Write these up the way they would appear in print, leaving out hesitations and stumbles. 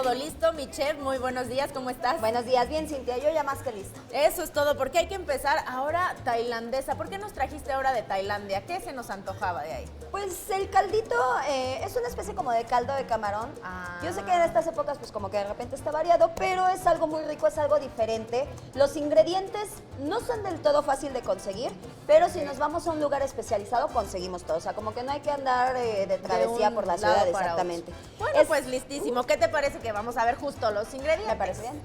todo listo. Mi chef, muy buenos días, ¿cómo estás? Buenos días, bien Cintia, yo ya más que lista. Eso es todo, porque hay que empezar ahora tailandesa. ¿Por qué nos trajiste ahora de Tailandia? ¿Qué se nos antojaba de ahí? Pues el caldito es una especie como de caldo de camarón. Yo sé que en estas épocas pues como que de repente está variado, pero es algo muy rico, es algo diferente. Los ingredientes no son del todo fácil de conseguir, pero si nos vamos a un lugar especializado conseguimos todo. O sea, como que no hay que andar de travesía por la ciudad, exactamente. Bueno, pues listísimo. ¿Qué te parece que vamos a ver justo los ingredientes? Me parece bien.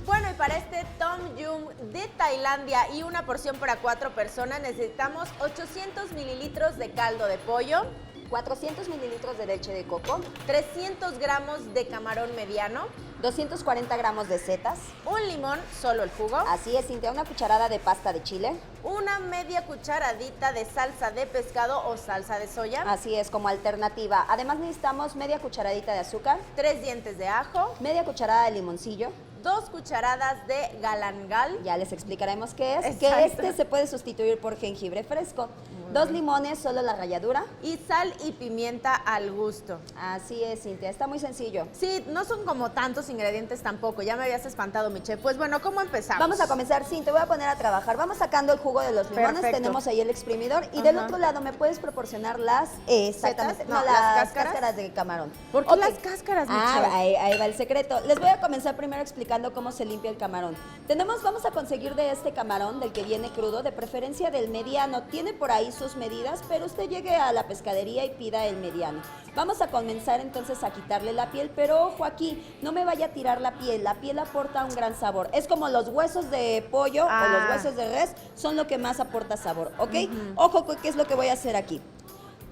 Bueno, y para este Tom Yum de Tailandia y una porción para 4 personas necesitamos 800 mililitros de caldo de pollo, 400 mililitros de leche de coco, 300 gramos de camarón mediano, 240 gramos de setas. un limón, solo el jugo, Así es, Cintia, una cucharada de pasta de chile. una media cucharadita de salsa de pescado o salsa de soya, Así es, como alternativa. Además necesitamos media cucharadita de azúcar, 3 dientes de ajo, media cucharada de limoncillo. 2 cucharadas de galangal, Ya les explicaremos qué es. Exacto. Que este se puede sustituir por jengibre fresco. 2 limones, solo la ralladura. y sal y pimienta al gusto. Así es, Cintia, está muy sencillo. Sí, no son como tantos ingredientes tampoco, ya me habías espantado, mi chef. Pues bueno, ¿cómo empezamos? Vamos a comenzar, sí, te voy a poner a trabajar. Vamos sacando el jugo de los limones, Perfecto. tenemos ahí el exprimidor. Y del Ajá. otro lado, ¿me puedes proporcionar las, exactamente, ¿Setas? No, las ¿las cáscaras? cáscaras de camarón? ¿Por qué Ok. las cáscaras, mi chef? Ahí va el secreto. Les voy a comenzar primero explicando cómo se limpia el camarón. Vamos a conseguir de este camarón, del que viene crudo, de preferencia del mediano. Tiene por ahí sus medidas, pero usted llegue a la pescadería y pida el mediano. Vamos a comenzar entonces a quitarle la piel, pero ojo aquí, no me vaya a tirar la piel aporta un gran sabor. Es como los huesos de pollo o los huesos de res, son lo que más aporta sabor, ¿ok? Ojo, ¿qué es lo que voy a hacer aquí?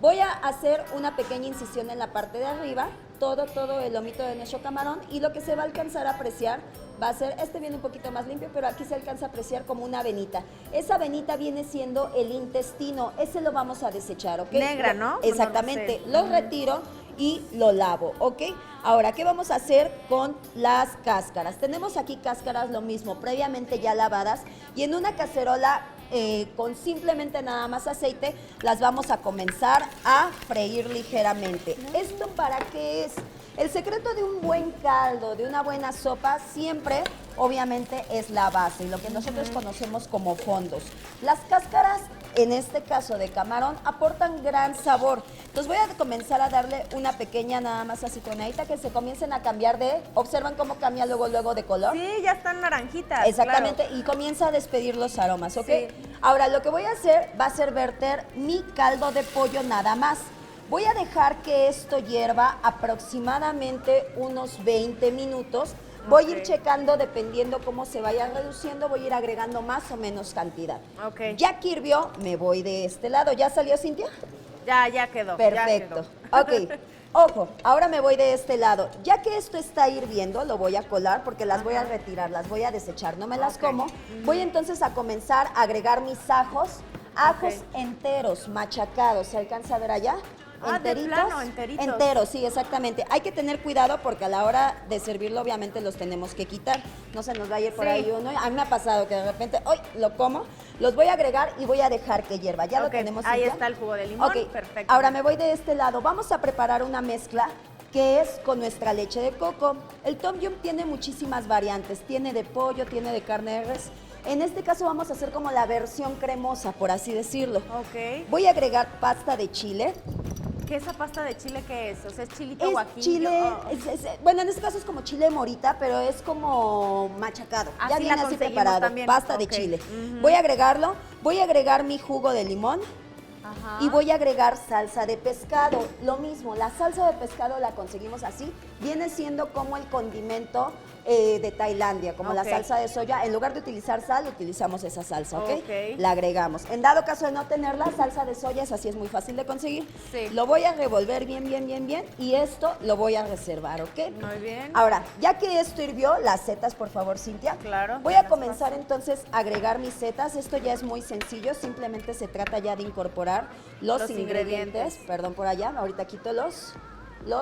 Voy a hacer una pequeña incisión en la parte de arriba, todo el lomito de nuestro camarón, y lo que se va a alcanzar a apreciar va a ser, este viene un poquito más limpio, pero aquí se alcanza a apreciar como una venita. Esa venita viene siendo el intestino, ese lo vamos a desechar, ¿ok? Negra, ¿no? Exactamente, No lo sé. lo retiro y lo lavo, ¿ok? Ahora, ¿qué vamos a hacer con las cáscaras? Tenemos aquí cáscaras lo mismo, previamente ya lavadas, y en una cacerola con simplemente nada más aceite, las vamos a comenzar a freír ligeramente. ¿Esto para qué es? El secreto de un buen caldo, de una buena sopa, siempre, obviamente, es la base, y lo que nosotros conocemos como fondos. Las cáscaras, en este caso de camarón, aportan gran sabor. Entonces voy a comenzar a darle una pequeña, nada más así tonadita, que se comiencen a cambiar observan cómo cambia luego de color. Sí, ya están naranjitas. Exactamente, claro. y comienza a despedir los aromas, ¿ok? Sí. Ahora, lo que voy a hacer va a ser verter mi caldo de pollo nada más. Voy a dejar que esto hierva aproximadamente unos 20 minutos. Voy a ir checando, dependiendo cómo se vaya reduciendo, voy a ir agregando más o menos cantidad. Ok. Ya que hirvió, me voy de este lado. ¿Ya salió, Cintia? Ya quedó. Perfecto. Ya quedó. Ok. Ojo, ahora me voy de este lado. Ya que esto está hirviendo, lo voy a colar porque las voy a retirar, las voy a desechar, no me las como. Voy entonces a comenzar a agregar mis ajos enteros, machacados. ¿Se alcanza a ver allá? De plano, enteritos. Enteros, sí, exactamente. Hay que tener cuidado porque a la hora de servirlo, obviamente, los tenemos que quitar. No se nos va a ir por ahí uno. A mí me ha pasado que de repente, ¡ay!, lo como. Los voy a agregar y voy a dejar que hierva. Ya lo tenemos. Ahí Cintia. está el jugo de limón. Ok, Perfecto. ahora me voy de este lado. Vamos a preparar una mezcla que es con nuestra leche de coco. El Tom Yum tiene muchísimas variantes. Tiene de pollo, tiene de carne de res. En este caso vamos a hacer como la versión cremosa, por así decirlo. Ok. Voy a agregar pasta de chile. ¿Qué esa pasta de chile qué es? O sea, ¿es chilito Es guajillo? chile, Oh. bueno, en este caso es como chile morita, pero es como machacado. Así Ya la viene así conseguimos preparado, también. pasta de Ok. chile. Ujú. Voy a agregarlo, voy a agregar mi jugo de limón. Ajá. Y voy a agregar salsa de pescado. Lo mismo, la salsa de pescado la conseguimos así. Viene siendo como el condimento de Tailandia, como la Ok. salsa de soya. En lugar de utilizar sal, utilizamos esa salsa, ¿ok? Ok. La agregamos. En dado caso de no tenerla, salsa de soya, esa sí es muy fácil de conseguir. Sí. Lo voy a revolver bien, y esto lo voy a reservar, ¿ok? Muy bien. Ahora, ya que esto hirvió, las setas, por favor, Cintia. Claro, Voy ya a las comenzar paso. entonces a agregar mis setas. Esto ya es muy sencillo, simplemente se trata ya de incorporar los ingredientes. Perdón por allá, ahorita quito los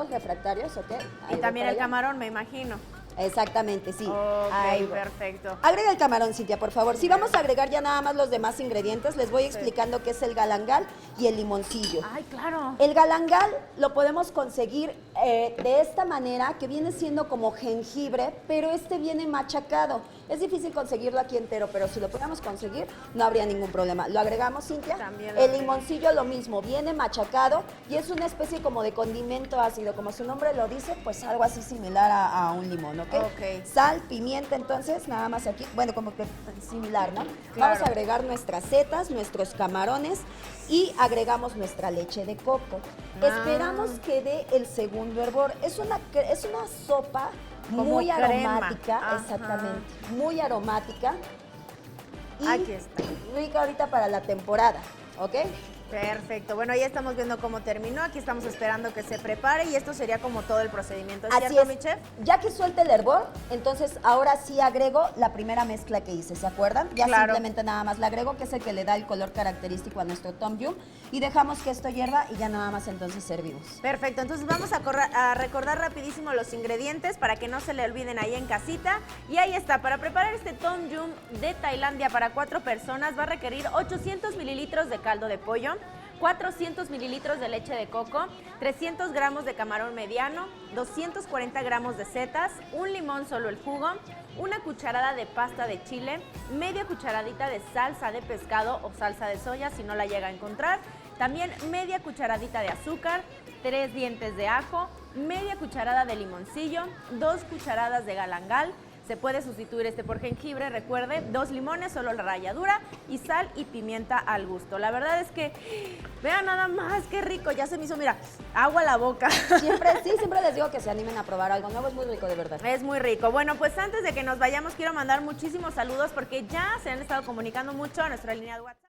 refractarios, ¿ok? Ahí Y voy también para el allá. camarón, me imagino. Exactamente, sí. Ok, Ahí va. perfecto. Agrega el camarón, Cintia, por favor. Si vamos a agregar ya nada más los demás ingredientes, les voy explicando qué es el galangal y el limoncillo. Ay, claro. El galangal lo podemos conseguir de esta manera, que viene siendo como jengibre, pero este viene machacado. Es difícil conseguirlo aquí entero, pero si lo podemos conseguir, no habría ningún problema. ¿Lo agregamos, Cintia? También lo El agrego. limoncillo lo mismo, viene machacado y es una especie como de condimento ácido, como su nombre lo dice, pues algo así similar a un limón, ¿ok? Ok. Sal, pimienta, entonces, nada más aquí, bueno, como que similar, ¿no? Claro. Vamos a agregar nuestras setas, nuestros camarones y agregamos nuestra leche de coco. Esperamos que dé el segundo hervor. Es una sopa Como muy crema. aromática, Ajá. exactamente, muy aromática y Aquí está. rica ahorita para la temporada, ¿ok? Perfecto. Bueno, ya estamos viendo cómo terminó. Aquí estamos esperando que se prepare y esto sería como todo el procedimiento. ¿Es Así cierto, es. mi chef? Ya que suelte el hervor, entonces ahora sí agrego la primera mezcla que hice, ¿se acuerdan? Ya Claro. simplemente nada más la agrego, que es el que le da el color característico a nuestro tom yum, y dejamos que esto hierva y ya nada más entonces servimos. Perfecto, entonces vamos a recordar rapidísimo los ingredientes para que no se le olviden ahí en casita. Y ahí está, para preparar este tom yum de Tailandia para 4 personas va a requerir 800 mililitros de caldo de pollo, 400 mililitros de leche de coco, 300 gramos de camarón mediano, 240 gramos de setas, un limón solo el jugo, una cucharada de pasta de chile, media cucharadita de salsa de pescado o salsa de soya si no la llega a encontrar, también media cucharadita de azúcar, 3 dientes de ajo, media cucharada de limoncillo, 2 cucharadas de galangal. Se puede sustituir este por jengibre, recuerde, 2 limones, solo la ralladura y sal y pimienta al gusto. La verdad es que, vean nada más, qué rico, ya se me hizo, mira, agua a la boca. Siempre les digo que se animen a probar algo nuevo, es muy rico de verdad. Es muy rico. Bueno, pues antes de que nos vayamos, quiero mandar muchísimos saludos porque ya se han estado comunicando mucho a nuestra línea de WhatsApp.